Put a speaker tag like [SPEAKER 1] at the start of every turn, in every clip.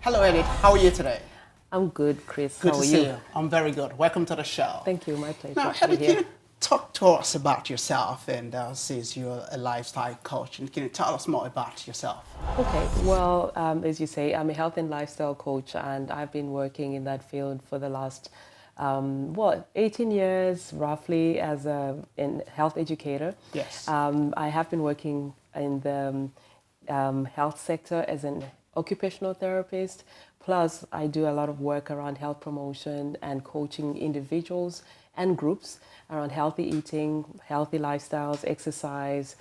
[SPEAKER 1] Hello, Edith. How are you today?
[SPEAKER 2] I'm good, Chris.
[SPEAKER 1] Good
[SPEAKER 2] How
[SPEAKER 1] to
[SPEAKER 2] are
[SPEAKER 1] see
[SPEAKER 2] you?
[SPEAKER 1] you. I'm very good. Welcome to the show.
[SPEAKER 2] Thank you. My pleasure
[SPEAKER 1] Now,
[SPEAKER 2] to be
[SPEAKER 1] Edith, can
[SPEAKER 2] here.
[SPEAKER 1] you talk to us about yourself? And since you're a lifestyle coach, and can you tell us more about yourself?
[SPEAKER 2] Okay. Well, as you say, I'm a health and lifestyle coach, and I've been working in that field for the last 18 years roughly as a health educator.
[SPEAKER 1] Yes.
[SPEAKER 2] I have been working in the health sector as an occupational therapist. Plus, I do a lot of work around health promotion and coaching individuals and groups around healthy eating, healthy lifestyles, exercise,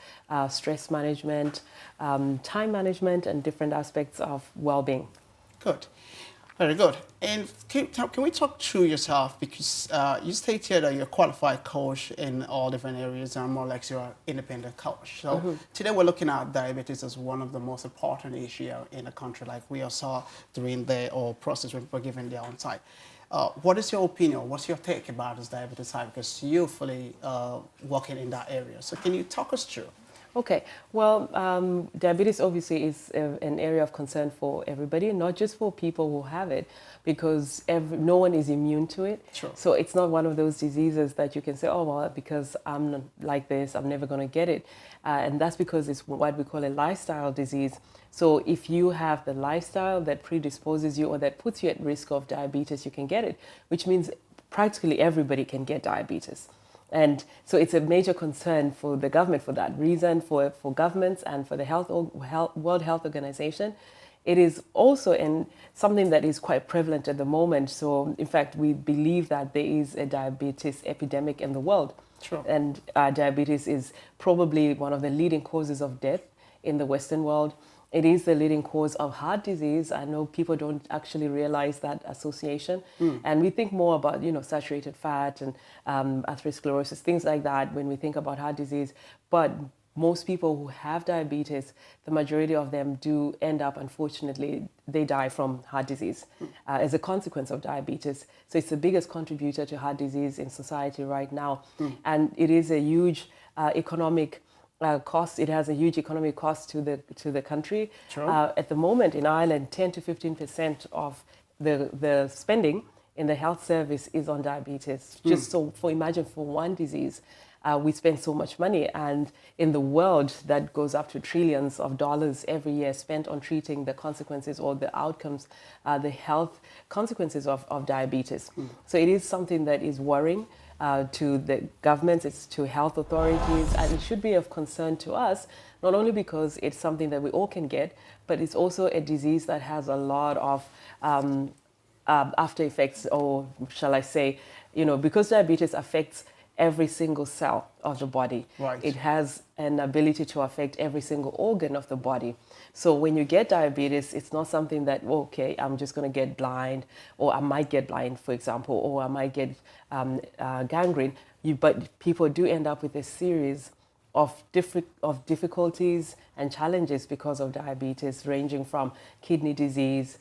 [SPEAKER 2] stress management, time management, and different aspects of well-being.
[SPEAKER 1] Good. Very good. And can we talk through yourself? Because you stated that you're a qualified coach in all different areas, and more like you're an independent coach. So today we're looking at diabetes as one of the most important issues in a country, like we all saw during the process when people were given their own side. What is your opinion? What's your take about this diabetes side? Because you're fully working in that area. So can you talk us through?
[SPEAKER 2] Okay, well, diabetes obviously is an area of concern for everybody, not just for people who have it, because no one is immune to it.
[SPEAKER 1] Sure.
[SPEAKER 2] So it's not one of those diseases that you can say, oh, well, because I'm not like this, I'm never going to get it. And that's because it's what we call a lifestyle disease. So if you have the lifestyle that predisposes you or that puts you at risk of diabetes, you can get it, which means practically everybody can get diabetes. And so it's a major concern for the government for that reason, for governments and for the World Health Organization. It is also something that is quite prevalent at the moment. So in fact, we believe that there is a diabetes epidemic in the world.
[SPEAKER 1] Sure.
[SPEAKER 2] And diabetes is probably one of the leading causes of death in the Western world. It is the leading cause of heart disease. I know people don't actually realize that association. And we think more about, saturated fat and atherosclerosis, things like that when we think about heart disease. But most people who have diabetes, the majority of them do end up, unfortunately, they die from heart disease as a consequence of diabetes. So it's the biggest contributor to heart disease in society right now. And it is a huge economic cost. It has a huge economic cost to the country.
[SPEAKER 1] Sure.
[SPEAKER 2] At the moment in Ireland, 10 to 15% of the spending in the health service is on diabetes. Just so imagine for one disease, we spend so much money, and in the world that goes up to trillions of dollars every year spent on treating the consequences or the outcomes, the health consequences of diabetes. So it is something that is worrying. To the governments, it's to health authorities, and it should be of concern to us, not only because it's something that we all can get, but it's also a disease that has a lot of after effects, or shall I say, because diabetes affects every single cell of the body.
[SPEAKER 1] Right.
[SPEAKER 2] It has an ability to affect every single organ of the body. So when you get diabetes, it's not something that, okay, I'm just going to get blind, or I might get blind, for example, or I might get gangrene. But people do end up with a series of difficulties and challenges because of diabetes, ranging from kidney disease,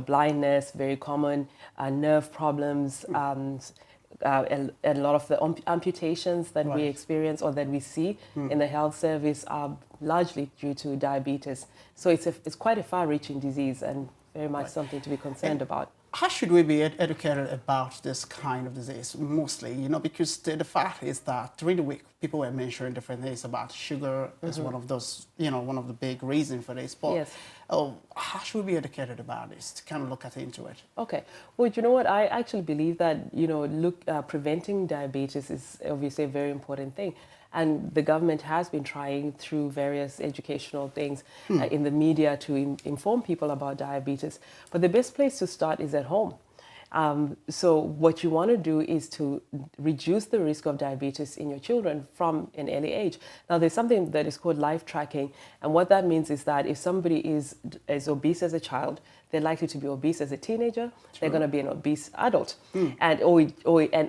[SPEAKER 2] blindness, very common, nerve problems, a lot of the amputations that we experience or that we see in the health service are largely due to diabetes. So it's quite a far-reaching disease and very much something to be concerned about.
[SPEAKER 1] How should we be educated about this kind of disease, mostly? Because the fact is that during the week, people were mentioning different things about sugar as one of those, one of the big reasons for this. But
[SPEAKER 2] Yes.
[SPEAKER 1] How should we be educated about this to kind of look into it?
[SPEAKER 2] Okay. Well, you know what? I actually believe that, preventing diabetes is obviously a very important thing. And the government has been trying through various educational things in the media to inform people about diabetes. But the best place to start is at home. So what you want to do is to reduce the risk of diabetes in your children from an early age. Now, there's something that is called life tracking. And what that means is that if somebody is obese as a child, they're likely to be obese as a teenager. Sure. They're going to be an obese adult. And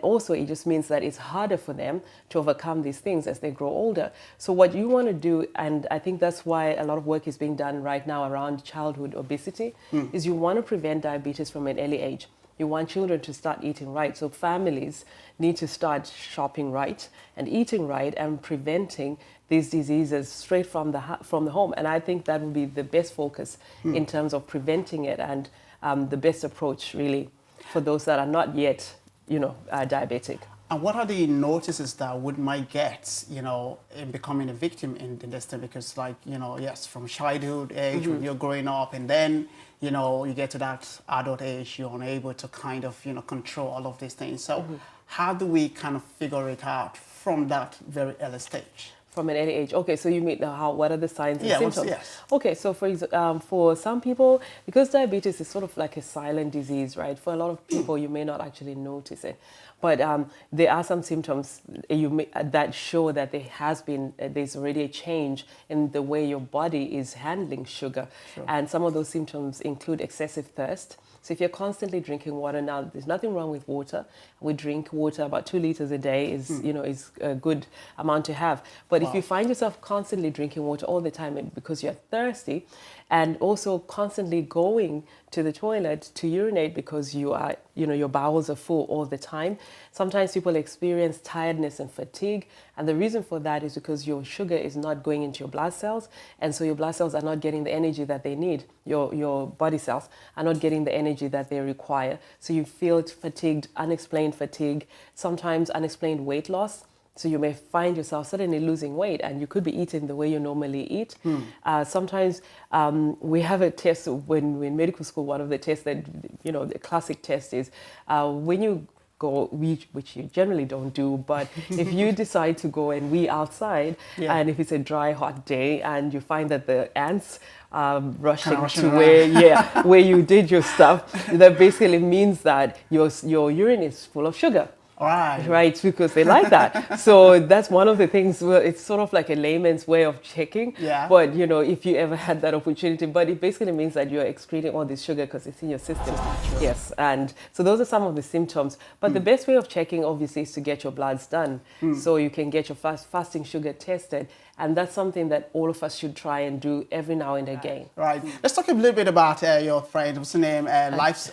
[SPEAKER 2] also it just means that it's harder for them to overcome these things as they grow older. So what you want to do, and I think that's why a lot of work is being done right now around childhood obesity, is you want to prevent diabetes from an early age. you want children to start eating right. So families need to start shopping right and eating right and preventing these diseases straight from the home. And I think that would be the best focus in terms of preventing it, and the best approach really for those that are not yet, diabetic.
[SPEAKER 1] And what are the notices that one might get, in becoming a victim in this thing? Because, yes, from childhood age, when you're growing up, and then, you get to that adult age, you're unable to kind of, control all of these things. So how do we kind of figure it out from that very early stage?
[SPEAKER 2] From an early age. Okay, so you mean what are the signs and symptoms?
[SPEAKER 1] Yes.
[SPEAKER 2] Okay, so for some people, because diabetes is sort of like a silent disease, right? For a lot of people, you may not actually notice it. But there are some symptoms that show that there's already a change in the way your body is handling sugar. Sure. And some of those symptoms include excessive thirst. So if you're constantly drinking water, now there's nothing wrong with water. We drink water about 2 liters a day is a good amount to have. But if you find yourself constantly drinking water all the time because you're thirsty, and also constantly going to the toilet to urinate because your bowels are full all the time, sometimes people experience tiredness and fatigue. And the reason for that is because your sugar is not going into your blood cells. And so your blood cells are not getting the energy that they need. Your body cells are not getting the energy that they require. So you feel fatigued, unexplained fatigue, sometimes unexplained weight loss. So you may find yourself suddenly losing weight, and you could be eating the way you normally eat. Sometimes we have a test when we're in medical school. One of the tests that, the classic test is when you go, which you generally don't do, but if you decide to go and wee outside, and if it's a dry, hot day, and you find that the ants rushing to where you did your stuff, that basically means that your urine is full of sugar. Right, because they like that. So that's one of the things where it's sort of like a layman's way of checking. Yeah. But, if you ever had that opportunity, but it basically means that you're excreting all this sugar because it's in your system. Yes. And so those are some of the symptoms. But the best way of checking, obviously, is to get your bloods done. So you can get your fasting sugar tested. And that's something that all of us should try and do every now and again. Right.
[SPEAKER 1] Let's talk a little bit about your friend. What's her name? Life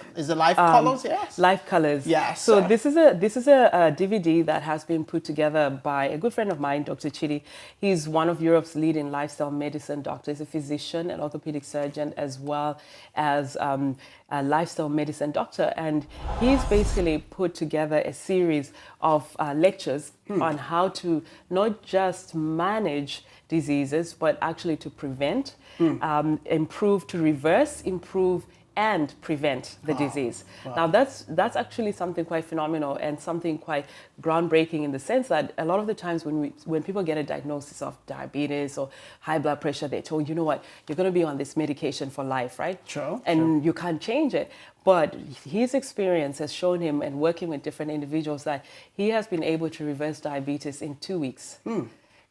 [SPEAKER 1] Colors? Yes.
[SPEAKER 2] Life Colors.
[SPEAKER 1] Yes.
[SPEAKER 2] So this is a DVD that has been put together by a good friend of mine, Dr. Chidi. He's one of Europe's leading lifestyle medicine doctors, a physician, an orthopedic surgeon, as well as a lifestyle medicine doctor. And he's basically put together a series of lectures on how to not just manage diseases, but actually to prevent, improve, to reverse, improve, and prevent the disease. Now that's actually something quite phenomenal and something quite groundbreaking, in the sense that a lot of the times when people get a diagnosis of diabetes or high blood pressure, they're told, you know what, you're going to be on this medication for life, right?
[SPEAKER 1] Sure.
[SPEAKER 2] And you can't change it. But his experience has shown him, and working with different individuals, that he has been able to reverse diabetes in 2 weeks.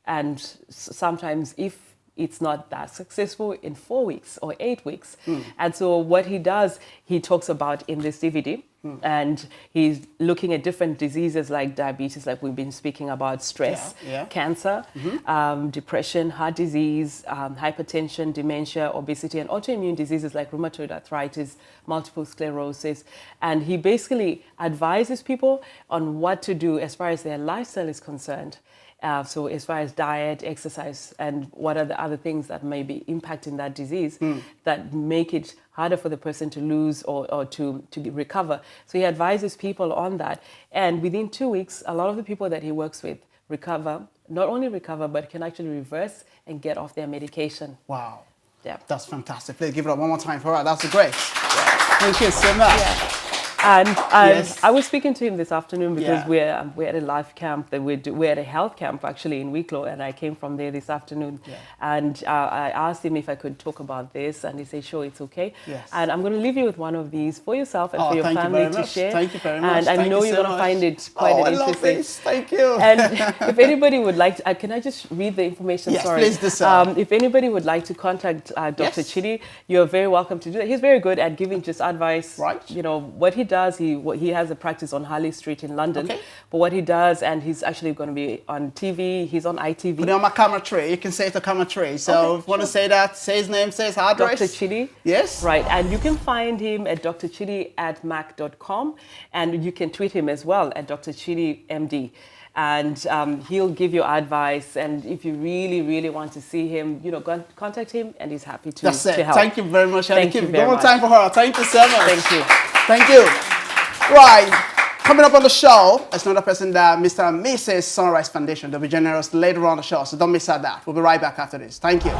[SPEAKER 2] And sometimes, if it's not that successful, in 4 weeks or 8 weeks. And so what he does, he talks about in this DVD, and he's looking at different diseases like diabetes, like we've been speaking about, stress, cancer, depression, heart disease, hypertension, dementia, obesity, and autoimmune diseases like rheumatoid arthritis, multiple sclerosis. And he basically advises people on what to do as far as their lifestyle is concerned. So as far as diet, exercise, and what are the other things that may be impacting that disease that make it harder for the person to lose or to recover. So he advises people on that. And within 2 weeks, a lot of the people that he works with recover, not only recover, but can actually reverse and get off their medication.
[SPEAKER 1] Wow.
[SPEAKER 2] Yeah.
[SPEAKER 1] That's fantastic. Please give it up one more time for her. That's great. Thank you so much.
[SPEAKER 2] Yeah. And I was speaking to him this afternoon because we're at a life camp that we're at a health camp actually in Wicklow, and I came from there this afternoon. And I asked him if I could talk about this, and he said, sure, it's okay. And I'm going to leave you with one of these for yourself and for your family to share.
[SPEAKER 1] Thank you very much.
[SPEAKER 2] And I know you're going to find it quite interesting.
[SPEAKER 1] I love this. Thank you.
[SPEAKER 2] And if anybody would like to, can I just read the information?
[SPEAKER 1] Yes,
[SPEAKER 2] sorry.
[SPEAKER 1] please do so.
[SPEAKER 2] If anybody would like to contact Dr. Chidi, you're very welcome to do that. He's very good at giving just advice.
[SPEAKER 1] Right.
[SPEAKER 2] You know, what he does, he has a practice on Harley Street in London.
[SPEAKER 1] Okay.
[SPEAKER 2] But what he does, and he's actually going to be on TV. He's on ITV.
[SPEAKER 1] Put it on my camera tray. You can say it to camera tray. So if you want to say that, say his name, say his address.
[SPEAKER 2] Dr. Chidi.
[SPEAKER 1] Yes.
[SPEAKER 2] Right. And you can find him at drchidi@mac.com. And you can tweet him as well at Dr. Chidi MD. And he'll give you advice. And if you really, really want to see him, you know, contact him, and he's happy to,
[SPEAKER 1] That's it.
[SPEAKER 2] to help.
[SPEAKER 1] Thank you very much.
[SPEAKER 2] Thank you very
[SPEAKER 1] One more
[SPEAKER 2] much.
[SPEAKER 1] time for her. Thank you so much.
[SPEAKER 2] Thank you.
[SPEAKER 1] Thank you. Right. Coming up on the show is another person that Mr. and Mrs. Sunrise Foundation. They'll be generous later on the show, so don't miss out that. We'll be right back after this. Thank you.